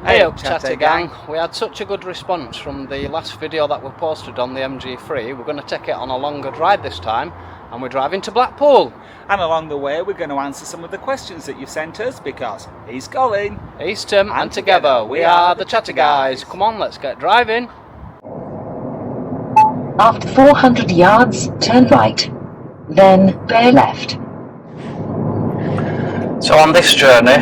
Hey up Chatter gang, we had such a good response from the last video that we posted on the MG3. We're going to take it on a longer ride this time, and we're driving to Blackpool. And along the way we're going to answer some of the questions that you sent us, because he's Colin, he's Tim, and together we are the Chatter guys. Come on, let's get driving. After 400 yards, turn right, then bear left. So on this journey,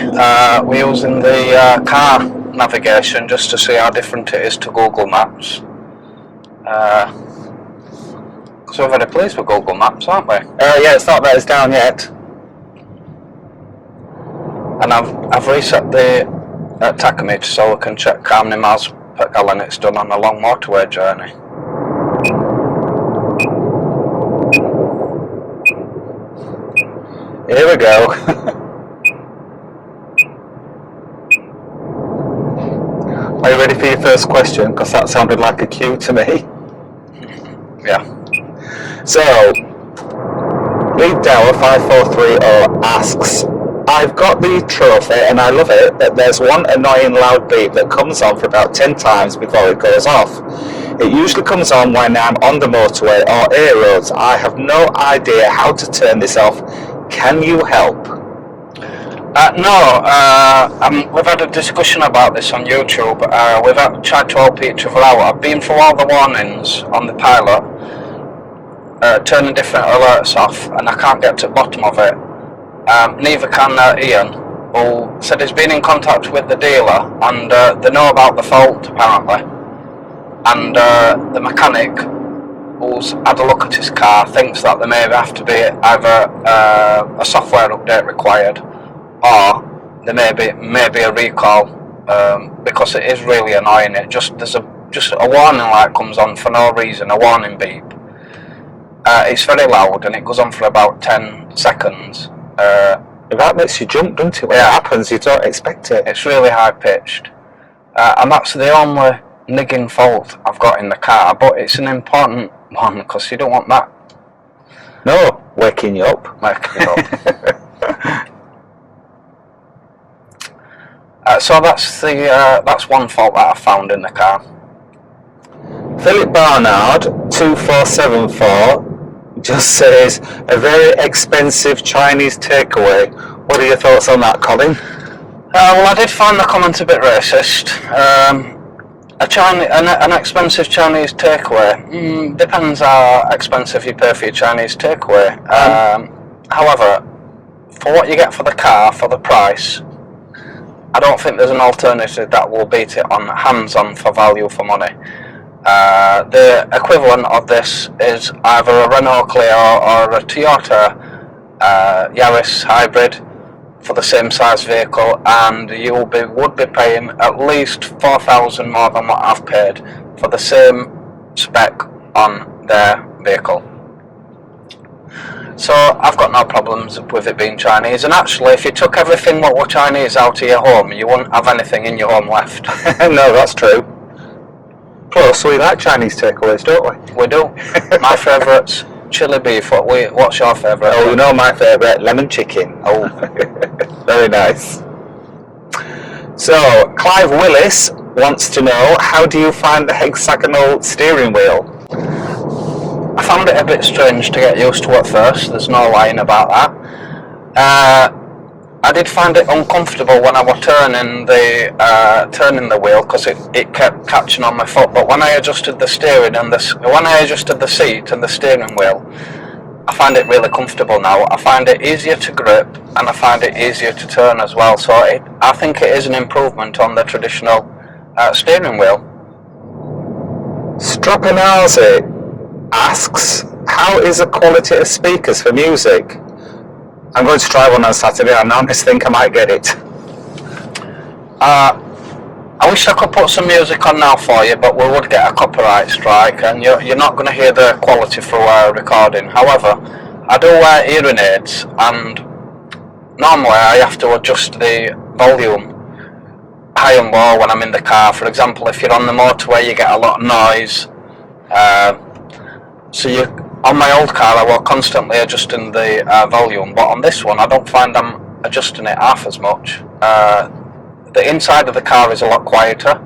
we're using the car navigation just to see how different it is to Google Maps. So we're very pleased with Google Maps, aren't we? Yeah, it's not that it's down yet. And I've reset the tachometer so we can check how many miles per gallon it's done on a long motorway journey. Here we go. Are you ready for your first question? Because that sounded like a cue to me. Yeah. So, Lead Dower 5430 asks, I've got the trophy and I love it, but there's one annoying loud beep that comes on for about 10 times before it goes off. It usually comes on when I'm on the motorway or A roads. I have no idea how to turn this off. Can you help? We've had a discussion about this on YouTube. We've tried to help each other out. I've been through all the warnings on the pilot, turning different alerts off, and I can't get to the bottom of it. Neither can Ian, who said he's been in contact with the dealer, and they know about the fault apparently. And the mechanic, who's had a look at his car, thinks that there may have to be either a software update required, or there may be a recall, because it is really annoying. There's a warning light comes on for no reason, a warning beep. It's very loud and it goes on for about 10 seconds. That makes you jump, doesn't it? When it happens, you don't expect it. It's really high pitched, and that's the only niggling fault I've got in the car. But it's an important one because you don't want that. No, waking you up. So that's one fault that I found in the car. Philip Barnard 2474 just says a very expensive Chinese takeaway. What are your thoughts on that, Colin? Well, I did find the comment a bit racist. An expensive Chinese takeaway. Depends how expensive you pay for your Chinese takeaway. However, for what you get for the car, for the price, I don't think there's an alternative that will beat it on hands-on for value for money. The equivalent of this is either a Renault Clio or a Toyota Yaris Hybrid for the same size vehicle, and you would be paying at least 4,000 more than what I've paid for the same spec on their vehicle. So I've got no problems with it being Chinese, and actually if you took everything what were Chinese out of your home, you wouldn't have anything in your home left. No, that's true. Plus, we like Chinese takeaways, don't we? We do. My favourite's chili beef. What's your favourite? Oh, you know my favourite, lemon chicken. Oh, very nice. So, Clive Willis wants to know, how do you find the hexagonal steering wheel? I found it a bit strange to get used to at first, there's no lying about that. I did find it uncomfortable when I was turning the wheel, because it kept catching on my foot, but when I adjusted the steering and when I adjusted the seat and the steering wheel, I find it really comfortable now. I find it easier to grip and I find it easier to turn as well, so I think it is an improvement on the traditional steering wheel. Stropinazi asks, how is the quality of speakers for music? I'm going to try one on Saturday. I honestly think I might get it. I wish I could put some music on now for you, but we would get a copyright strike, and you're not going to hear the quality through our recording. However, I do wear hearing aids, and normally I have to adjust the volume high and low when I'm in the car. For example, if you're on the motorway, you get a lot of noise. On my old car, I was constantly adjusting the volume, but on this one, I don't find I'm adjusting it half as much. the inside of the car is a lot quieter,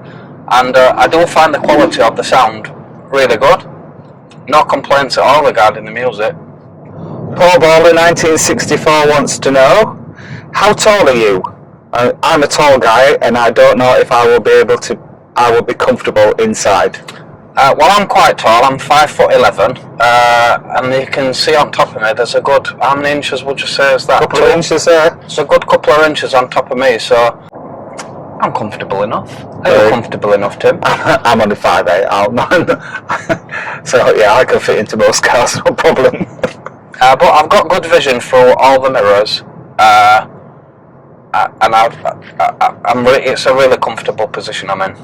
and I do find the quality of the sound really good. No complaints at all regarding the music. Paul Bowler 1964 wants to know, how tall are you? I'm a tall guy, and I don't know if I will be comfortable inside. Well, I'm quite tall. I'm 5'11", and you can see on top of me there's a good, how many inches would you say is that? Couple of inches there. It's a good couple of inches on top of me, so I'm comfortable enough. Are you comfortable enough, Tim? I'm only 5'8". So yeah, I can fit into most cars, no problem. But I've got good vision through all the mirrors, and it's a really comfortable position I'm in.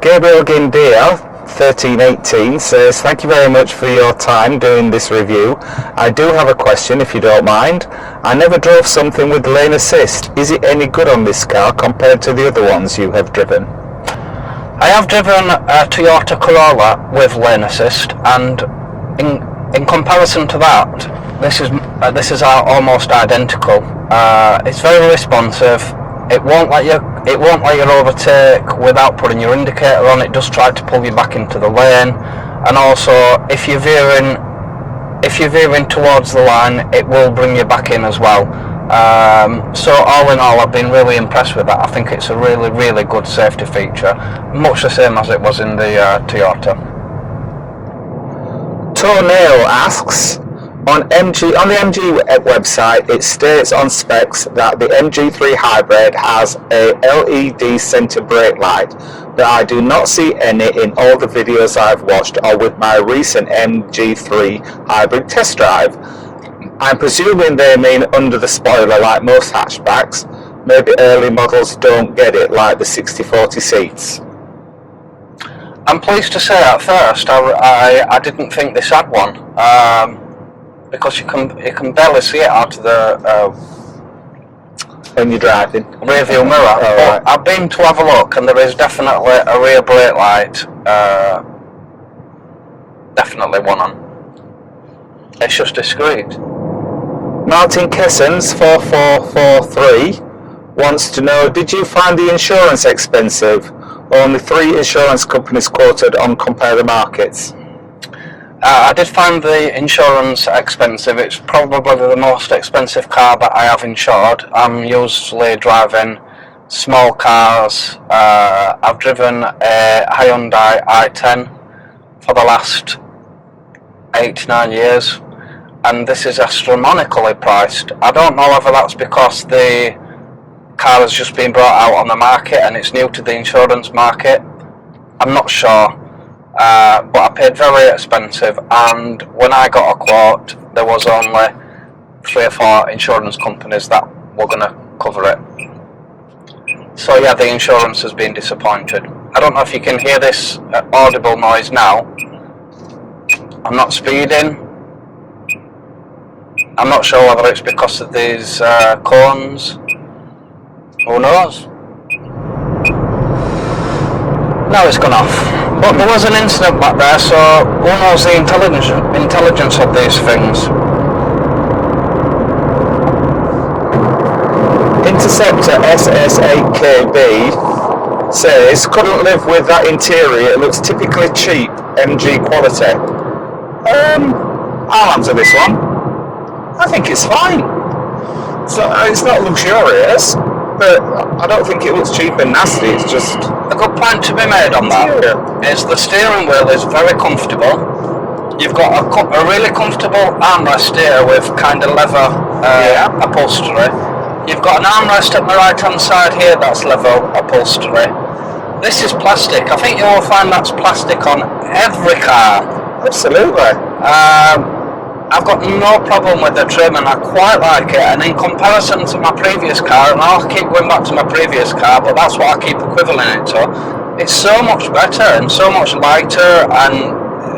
Gabriel Gindia 1318 says, thank you very much for your time doing this review. I do have a question, if you don't mind. I never drove something with lane assist. Is it any good on this car compared to the other ones you have driven? I have driven a Toyota Corolla with lane assist, and in comparison to that, this is almost identical. It's very responsive. It won't let you overtake without putting your indicator on. It does try to pull you back into the lane, and also if you're veering towards the line, it will bring you back in as well. So all in all, I've been really impressed with that. I think it's a really, really good safety feature, much the same as it was in the Toyota. Tornado asks, on the MG website, it states on specs that the MG3 Hybrid has a LED center brake light, but I do not see any in all the videos I've watched or with my recent MG3 Hybrid test drive. I'm presuming they mean under the spoiler like most hatchbacks. Maybe early models don't get it like the 60/40 seats. I'm pleased to say at first I didn't think this had one. Because you can barely see it out of the when you're driving rear view mirror. But right. I've been to have a look, and there is definitely a rear brake light. Definitely one on. It's just discreet. Martin Kessens 4443 wants to know, did you find the insurance expensive? Only 3 insurance companies quoted on Compare the Markets. I did find the insurance expensive. It's probably the most expensive car that I have insured. I'm usually driving small cars. I've driven a Hyundai i10 for the last 8-9 years, and this is astronomically priced. I don't know whether that's because the car has just been brought out on the market and it's new to the insurance market. I'm not sure. But I paid very expensive, and when I got a quote, there was only 3 or 4 insurance companies that were going to cover it. So yeah, the insurance has been disappointed. I don't know if you can hear this audible noise now. I'm not speeding. I'm not sure whether it's because of these cones. Who knows? Now it's gone off. But there was an incident back there, so who knows the intelligence of these things. Interceptor SS8KB says, couldn't live with that interior, it looks typically cheap MG quality. I'll answer this one. I think it's fine. So it's not luxurious, but I don't think it looks cheap and nasty. It's just a good point to be made on that is the steering wheel is very comfortable. You've got a really comfortable armrest here with kind of leather upholstery. You've got an armrest at my right hand side here that's leather upholstery. This is plastic. I think you will find that's plastic on every car. Absolutely. I've got no problem with the trim, and I quite like it, and in comparison to my previous car, and I'll keep going back to my previous car, but that's what I keep equivalent it to, it's so much better and so much lighter, and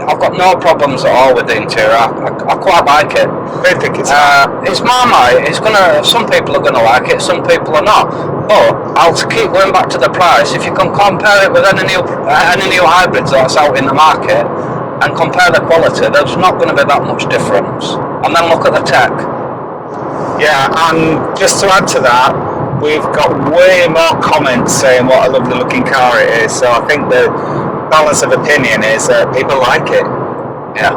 I've got no problems at all with the interior. I quite like it. I think it's Marmite. Some people are gonna like it, some people are not. But I'll keep going back to the price. If you can compare it with any new hybrids that's out in the market, and compare the quality, there's not going to be that much difference. And then look at the tech. Yeah, and just to add to that, we've got way more comments saying what a lovely looking car it is. So I think the balance of opinion is that people like it. Yeah.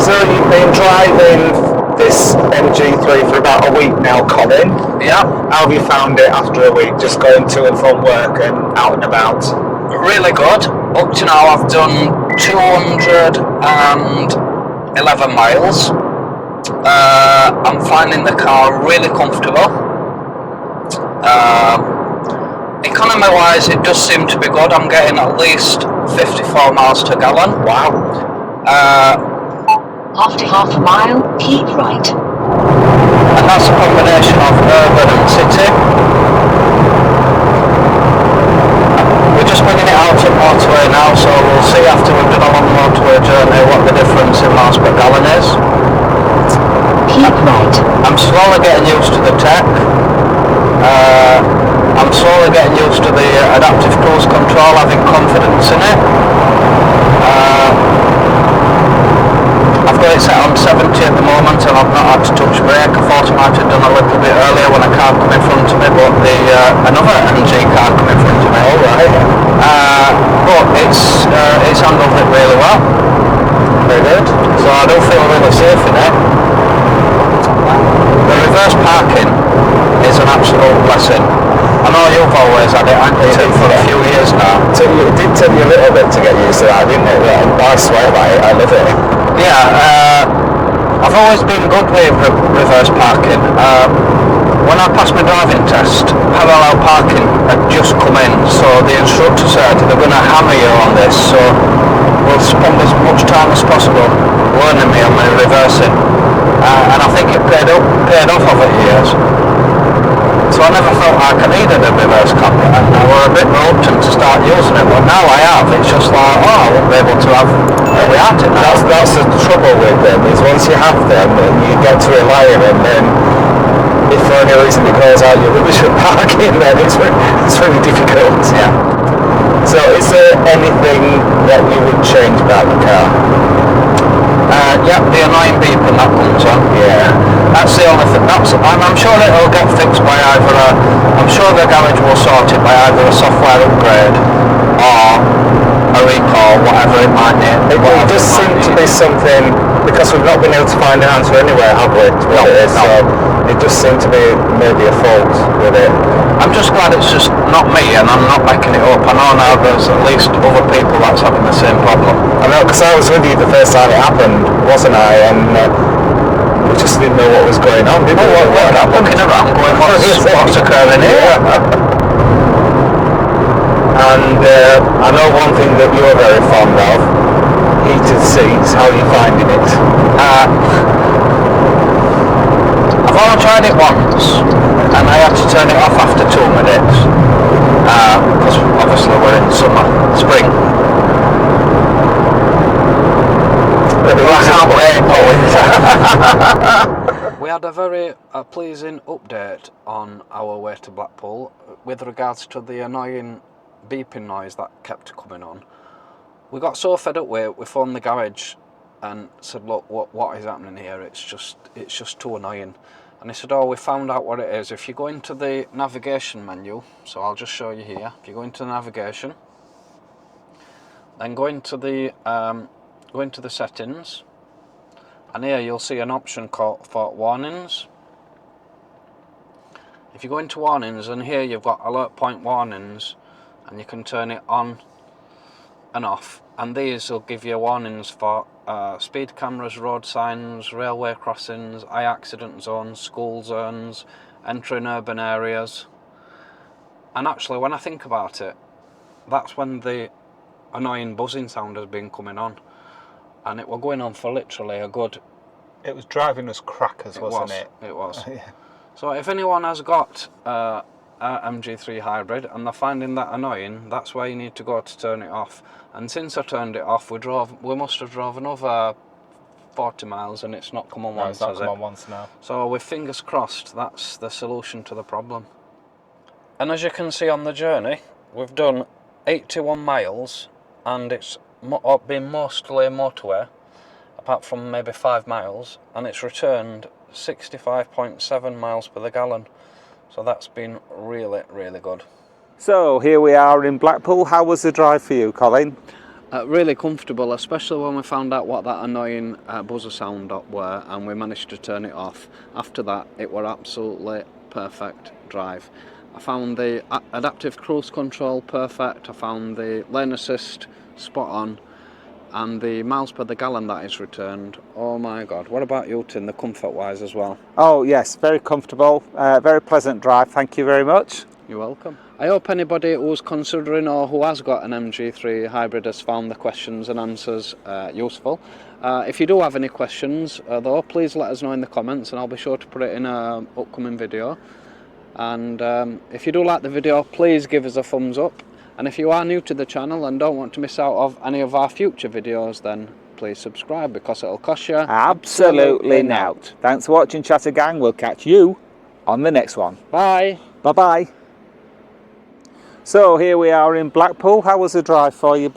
So you've been driving this MG3 for about a week now, Colin. Yeah. How have you found it after a week, just going to and from work and out and about? Really good. Up to now I've done 211 miles. I'm finding the car really comfortable. Economy wise it does seem to be good. I'm getting at least 54 miles per gallon. Wow. After half a mile, keep right. And that's a combination of urban and city. We're just bringing it out at Motorway now, so we'll see after we've done a long motorway journey what the difference in miles per gallon is. Keep right. I'm slowly getting used to the tech. I'm slowly getting used to the adaptive cruise control, having confidence in it. I've got it set on 70 at the moment and I've not had to touch brake. I thought I might have done a little bit earlier when a car come in front of me, but another MG car come in front of me. Alright. But it's handled it really well. Very good. So I do feel really safe in it. The reverse parking is an absolute blessing. I know you've always had it, haven't you, Tim, for a few years now. It did take me a little bit to get used to that, didn't it? I swear by it, I love it. Yeah, I've always been good with reverse parking. When I passed my driving test, parallel parking had just come in, so the instructor said they're going to hammer you on this, so we'll spend as much time as possible learning me on my reversing. And I think it paid off over years. So I never felt like I needed a reverse camera, and I was a bit reluctant to start using it, but now I have. It's just like, I won't be able to have a Reactor now. That's the trouble with them, is once you have them and you get to rely on them, then if for any reason it goes out your rubbish for parking, then it's really difficult. Yeah. So is there anything that you would change about the car? Yeah, the annoying beeping that comes on. Yeah. That's the only thing. I'm sure it'll get fixed by I'm sure the garage will sort it by either a software upgrade or a recall, whatever it might need. It does seem to be something, because we've not been able to find an answer anywhere, have we? No. So it does seem to be maybe a fault with it. I'm just glad it's just not me and I'm not backing it up. I know now there's at least other people that's having the same problem. I know, because I was with you the first time it happened, wasn't I? And we just didn't know what was going on, did we? I'm looking around going, what's occurring here? And I know one thing that you're very fond of, heated seats. How are you finding it? I've only tried it once and I had to turn it off after 2 minutes because obviously we're in spring. We had a very pleasing update on our way to Blackpool with regards to the annoying beeping noise that kept coming on. We got so fed up with it, we phoned the garage and said, look, what is happening here? It's just too annoying. And they said, oh, we found out what it is. If you go into the navigation menu, so I'll just show you here. If you go into navigation, then go into the settings, and here you'll see an option called for warnings. If you go into warnings, and here you've got alert point warnings, and you can turn it on and off, and these will give you warnings for speed cameras, road signs, railway crossings, high accident zones, school zones, entering urban areas. And actually, when I think about it, that's when the annoying buzzing sound has been coming on, and it was going on for literally a good... It was driving us crackers, wasn't it? It was. Yeah. So if anyone has got a MG3 Hybrid and they're finding that annoying, that's where you need to go to turn it off. And since I turned it off, we must have drove another 40 miles and it's not come on once, has it? It's not come on once now. So with fingers crossed, that's the solution to the problem. And as you can see on the journey, we've done 81 miles and it's been mostly motorway, apart from maybe 5 miles, and it's returned 65.7 miles per the gallon. So that's been really, really good. So here we are in Blackpool. How was the drive for you, Colin? Really comfortable, especially when we found out what that annoying buzzer sound were, and we managed to turn it off. After that, it were absolutely perfect drive. I found the adaptive cruise control perfect, I found the lane assist spot on, and the miles per the gallon that is returned, oh my god. What about you, Tim, the comfort wise as well? Oh yes, very comfortable, very pleasant drive, thank you very much. You're welcome. I hope anybody who's considering or who has got an MG3 Hybrid has found the questions and answers useful. If you do have any questions though, please let us know in the comments and I'll be sure to put it in an upcoming video. And if you do like the video, please give us a thumbs up. And if you are new to the channel and don't want to miss out of any of our future videos, then please subscribe, because it'll cost you Absolutely nought. Thanks for watching, Chatter Gang. We'll catch you on the next one. Bye. Bye bye. So here we are in Blackpool. How was the drive for you,